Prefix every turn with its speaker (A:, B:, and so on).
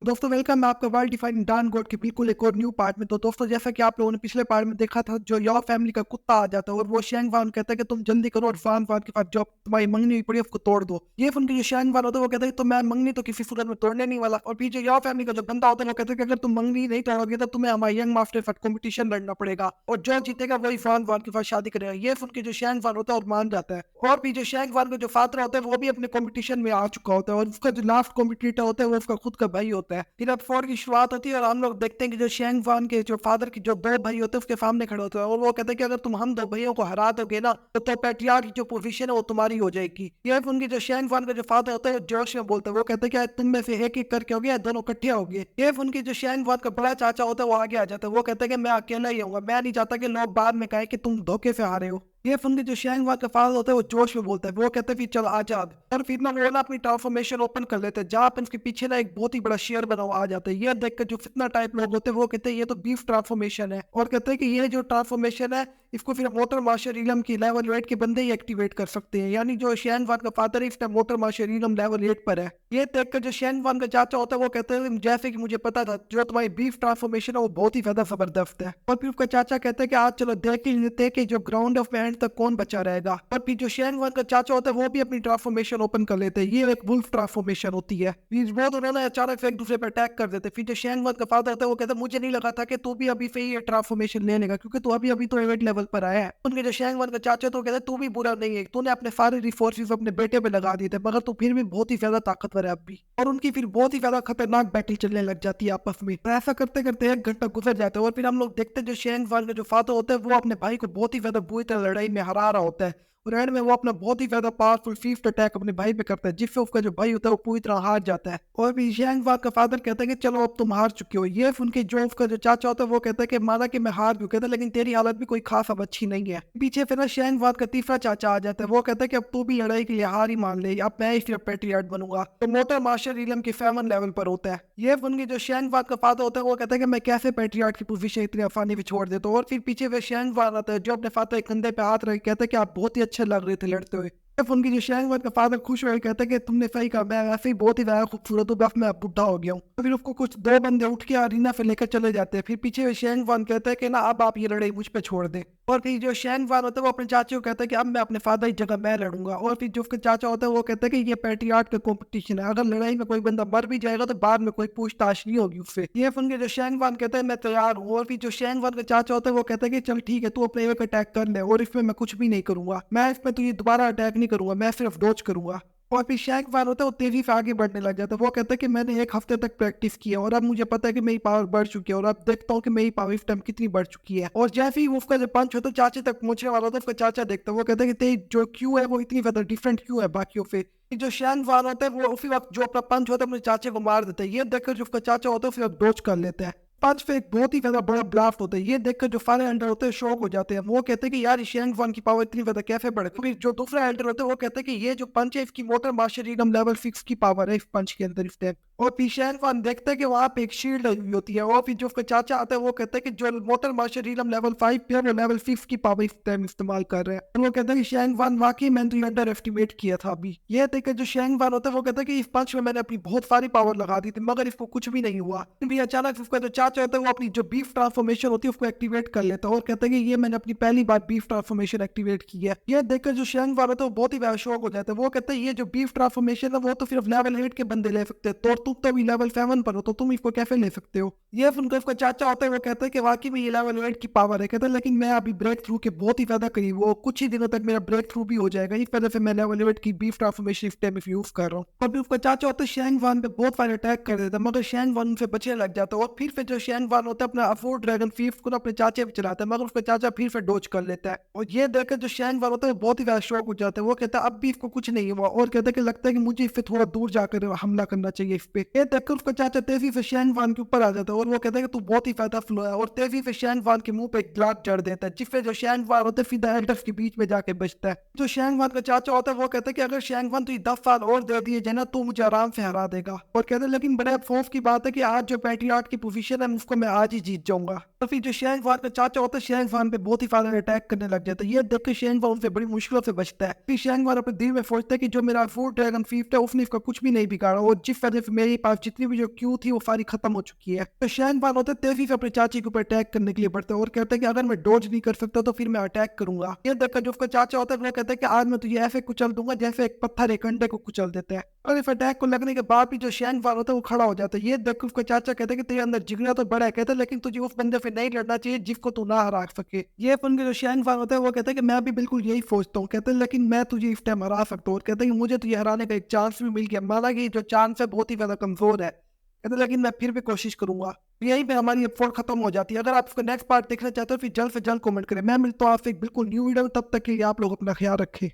A: दोस्तों वेलकम मैं आपका वर्ल्ड डिफाइनिंग डॉन गोड के बिल्कुल एक और न्यू पार्ट में। तो दोस्तों जैसा कि आप लोगों ने पिछले पार्ट में देखा था, जो यॉ फैमिली का कुत्ता आ जाता है और वो शैंग वान कहता है कि तुम जल्दी करो और फान फान के पास जो तुम्हारी मंगनी हुई पड़ी है उसको तोड़ दो। ये सुन के जो शैंग वान होता है वो कहता है तो मैं मंगनी तो किसी सूरत में तोड़ने नहीं वाला। और फिर जो यॉ फैमिली का जो बंदा होता है वो कहता है कि अगर तुम मंगनी नहीं तोड़ोगे तो तुम्हें हमारे यंग मास्टर साथ कॉम्पिटिशन लड़ना पड़ेगा और जो जीतेगा वही फान वान के साथ शादी करेगा। ये सुन के जो शैंग वान होता है और मान जाता है। और भी जो शैंग वान का जो फादर होता है वो भी अपने कॉम्पिटिशन में आ चुका होता है और उसका जो लास्ट कॉम्पिटिटर होता है वो उसका खुद का भाई होता है। फिर अब फोर की शुरुआत होती है और हम लोग देखते हैं कि जो शेंग वान के जो फादर के जो दो भाई होते हैं उसके सामने खड़े होते हैं और वो कहते हैं कि अगर तुम हम दो भाइयों को हरा दोगे ना तो पैट्रियार्क की जो पोजीशन है वो तुम्हारी हो जाएगी। ये उनकी जो शेंग वान का जो फादर होता है जोश में बोलता है, वो कहते हैं कि तुम में से एक एक करके हो गया दोनों इकट्ठे हो गए। ये उनकी जो शेंग वान का बड़ा चाचा होता है वो आगे आ जाता है, वो कहते हैं कि मैं अकेला ही हूँ, मैं नहीं चाहता कि लोग बाद में कहे कि तुम धोखे से हारे हो। ये सुन के जो शैंग वान का फादर होता है वो जोश में बोलता है, वो कहते हैं फिर चल आजाद। और फिर ना वो ना अपनी ट्रांसफॉर्मेशन ओपन कर लेते हैं जहाँ पे उसके पीछे ना एक बहुत ही बड़ा शेयर बना हुआ आ जाता है। ये देखकर जो फितना टाइप लोग होते हैं वो कहते हैं ये तो बीफ ट्रांसफॉर्मेशन है और कहते हैं कि ये जो ट्रांसफॉर्मेशन है इसको फिर मोटर मार्शल इलम की लेवल 8 के बंदे ही एक्टिवेट कर सकते हैं। यानी जो शैंग वान का फादर है इस टाइम मोटर मार्शल इलम लेवल 8 पर है। ये देखकर जो शैंग वान का चाचा होता है वो कहते हैं जैसे कि मुझे पता था जो तुम्हारी बीफ ट्रांसफॉर्मेशन है वो बहुत ही ज्यादा जबरदस्त है। और फिर उसका चाचा कहते हैं कि आज चलो देख ही लेते हैं कि जो ग्राउंड ऑफ एंड तक कौन बचा रहेगा। और फिर जो शैंग वान का चाचा होता है वो भी अपनी ट्रांसफॉर्मेशन ओपन कर लेते हैं। ये एक वुल्फ ट्रांसफॉर्मेशन होती है। फिर वो दोनों ना अचानक से एक दूसरे पर अटैक कर देते हैं। फिर जो शैंग वान का फादर होता है वो कहता है मुझे नहीं लगा था कि तू भी अभी से ही ट्रांसफॉर्मेशन ले लेगा क्योंकि तू अभी अभी तो एवेट लेवल पर आया है। उनके जो शैंग वान का चाचा तो कहता है तू भी बुरा नहीं है, तूने अपने सारे रिसोर्सेज अपने बेटे पे लगा दिए थे मगर तू फिर भी बहुत ही ज्यादा ताकतवर है अब भी। और उनकी फिर बहुत ही ज्यादा खतरनाक बैटल चलने लग जाती है आपस में। तो ऐसा करते करते एक घंटा गुजर जाता है और फिर हम लोग देखते हैं जो शैंग वान का जो फादर होता है वो अपने भाई को बहुत ही ज्यादा बुरी तरह लड़ाई में हरा रहा होता है और एंड में वो अपना बहुत ही ज्यादा पावरफुल फिफ्थ अटैक अपने भाई पे करता है जिससे उसका जो भाई होता है वो पूरी तरह हार जाता है। और भी शैंग वान का फादर कहता है कि चलो अब तुम हार चुके हो। ये उनके जो उसका जो चाचा होता है वो कहता है कि माना कि मैं हार भी कहता है लेकिन तेरी हालत भी कोई खास अब अच्छी नहीं है। पीछे फिर ना शैंग वान का तीसरा चाचा आ जाता है, वो कहता है कि अब तू भी लड़ाई के लिए हार ही मान ले, अब मैं ही फिर पेट्रियार्ट बनूंगा। तो मोटर मार्शल इलम के 7 लेवल पर होता है। ये उनकी जो शैंग वान का फादर होता है वो कहता है कि मैं कैसे पेट्रियार्ट की पोजीशन इतनी आसानी से छोड़ देता हूँ। और फिर पीछे वे शैंग वान आता है जो अपने फादर के कंधे पे हाथ रख कहता है कि आप बहुत ही अच्छे लग रहे थे लड़ते हुए। जब उनकी जो शैंग वान का फादर खुश हुए कहता है कि तुमने सही कहा, मैं वैसे ही बहुत ही ज्यादा खूबसूरत हूँ, बस मैं अब बुढ़ा हो गया हूँ। तो फिर उसको कुछ दो बंदे उठ के अरीना से लेकर चले जाते हैं। फिर पीछे शैंग वान कहता है कि ना अब आप ये लड़ाई मुझ पे छोड़ दें। और फिर जो शैंग वान होता है वो अपने चाचे को कहता है कि अब मैं अपने फादर की जगह मैं लड़ूंगा। और फिर जो उसका चाचा होता है वो कहता है कि ये पैट्रियार्ट का कंपटीशन है, अगर लड़ाई में कोई बंदा मर भी जाएगा तो बाद में कोई पूछताछ नहीं होगी उससे। ये सुन के जो शैंग वान कहता है मैं तैयार हूँ। और फिर जो शैंग वान का चाचा होता है वो कहता है कि चल ठीक है तू अपने एक अटैक कर ले और इसमें मैं कुछ भी नहीं करूंगा, मैं इसमें तुझे दोबारा अटैक नहीं करूंगा, मैं सिर्फ डॉज करूंगा। और फिर शैंग वान होता है वो तेजी से आगे बढ़ने लग जाता है, वो कहता है कि मैंने एक हफ्ते तक प्रैक्टिस की है और अब मुझे पता है कि मेरी पावर बढ़ चुकी है और अब देखता हूँ कि मेरी पावर इस टाइम कितनी बढ़ चुकी है। और जैसे ही वो उसका जो पंच होता है चाचे तक पहुंचने वाला होता है उसका चाचा देखता है, वो कहता है कि तेरी जो क्यू है वो इतनी ज्यादा डिफरेंट क्यू है बाकियों से। जो शैंग वान होता है वो उसी वक्त जो अपना पंच होता है अपने चाचे को मार देता है। ये देखकर जो उसका चाचा होता है फिर डॉज कर लेता है। पंच पे एक बहुत ही ज्यादा बड़ा ब्लास्ट होता है। ये देखकर जो फायर एल्डर होते हैं शॉक हो जाते हैं, वो कहते हैं कि यार शैंग वान की पावर इतनी ज्यादा कैसे बढ़े। क्योंकि जो दूसरा एल्डर होता है वो कहते हैं कि ये जो पंच है इसकी मोटर मास्टर रीडम लेवल 6 की पावर है इस पंच के अंदर इस टाइम। और फिर शैंग वान देखते हैं कि वहां पे एक शील्ड लगी हुई होती है। और फिर जो उसका चाचा आता है वो कहते हैं कि जो मोटर मास्टर रीडम लेवल 5 पे है वो लेवल 6 की पावर इस टाइम इस्तेमाल कर रहे हैं। और वो कहते हैं कि शैंग वान वाकई मैंने अंडर एस्टिमेट किया था अभी। ये देखकर जो शैंग वान होता है वो कहता है कि इस पंच में मैंने अपनी बहुत सारी पावर लगा दी थी मगर इसको कुछ भी नहीं हुआ। फिर अचानक उसका जो चाचा होता है वो अपनी जो बीफ ट्रांसफॉर्मेशन होती है उसको एक्टिवेट कर लेता है और कहता है कि ये मैंने अपनी पहली बार बीफ ट्रांसफॉर्मेशन एक्टिवेट की है। ये देखकर जो शैंग वान होता है वो बहुत ही ज्यादा शौक हो जाता है, वो कहता है ये जो बीफ ट्रांसफॉर्मेशन है वो तो सिर्फ लेवल 8 के बंदे ले सकते हैं, तो तुम तो भी लेवल 7 पर हो तो तुम इसको कैसे ले सकते हो। ये सुनकर उसका चाचा होता है वो कहता है कि वाकई में ये लेवल 8 की पावर है। कहता है लेकिन मैं अभी ब्रेक थ्रू के बहुत ही ज्यादा करीब हूँ, कुछ ही दिनों तक मेरा ब्रेक थ्रू भी हो जाएगा, इस वजह से मैं लेवल 8 की बीफ ट्रांसफॉर्मेशन इस टाइम यूज कर रहा हूँ। और फिर उसका चाचा होता है शैंग वान पे बहुत सारे अटैक कर देता है मगर शैंग वान उनसे बचने लग जाता है। और फिर से जो शैंग वान होता है अपना अफोर्ड ड्रैगन फीफ को अपने चाचे पे चलाता है मगर उसका चाचा फिर से डोज कर लेता है। और ये देखकर जो शैंग वान होता है बहुत ही ज्यादा शौक हो जाता है, वो कहता है अब भी इसको कुछ नहीं हुआ और कहता है कि लगता है कि मुझे इससे थोड़ा दूर जाकर हमला करना चाहिए इस पे। ये देखकर उसका चाचा तेजी से शैंग वान के ऊपर आ जाता है और वो कहता है कि तू बहुत ही ज्यादा फ्लो है और तेजी से शैंग वान के मुंह पे एक ग्लास चढ़ देता है जिससे जो शैंग वान होता है सीधा एल्डर्स के बीच में जाके बचता है। जो शैंग वान का चाचा होता है वो कहता है कि अगर शैंग वान तुझे 10 साल और दे दिए जाए ना तो मुझे आराम से हरा देगा। और कहते हैं लेकिन बड़े अफसोस की बात है कि आज जो पैट्रियार्ट की पोजीशन है उसको मैं आज ही जीत जाऊंगा। तो फिर जो शेंग वान का चाचा होता है शेंग वान पे बहुत ही ज्यादा अटैक करने लग जाता है। ये देख के शेंग वान से बड़ी मुश्किलों से बचता है। फिर शेंग वान अपने दिल में सोचता है कि जो मेरा फूड ड्रैगन फीफ्ट है उसने इसका कुछ भी नहीं बिगाड़ा और जिस वजह से मेरे पास जितनी भी जो क्यू थी वो सारी खत्म हो चुकी है। तो शेंग वान होता है तेजी से अपने चाची के ऊपर अटैक करने के लिए बढ़ता है और कहता है कि अगर मैं डॉज नहीं कर सकता तो फिर मैं अटैक करूंगा। ये देखकर जो उसका चाचा होता है वो कहता है कि आज मैं तुझे ऐसे कुचल दूंगा जैसे एक पत्थर एक अंडे को कुचल देता है। और इस अटैक को लगने के बाद भी जो शेंग वान होता है वो खड़ा हो जाता है। ये देख उसका चाचा कहता है कि तेरे अंदर जिगरा तो बड़ा है, कहता है लेकिन तुझे उस बंदे से नहीं लड़ना चाहिए जिसको तू ना हरा सके। ये सुन के जो शेंग वान होता है वो कहता है कि मैं भी बिल्कुल यही सोचता हूँ। कहते हैं लेकिन मैं तुझे इस टाइम हरा सकता हूँ और कहते हैं कि मुझे तुझे हराने का एक चांस भी मिल गया, माना कि जो चांस है बहुत ही ज्यादा कमजोर है, कहते हैं लेकिन मैं फिर भी कोशिश करूंगा। यहीं पे हमारी एपिसोड खत्म हो जाती है। अगर आप इसका नेक्स्ट पार्ट देखना चाहते हो फिर जल्द से जल्द कमेंट करें। मैं मिलता हूँ आपसे एक बिल्कुल न्यू वीडियो में, तब तक के लिए आप लोग अपना ख्याल रखें।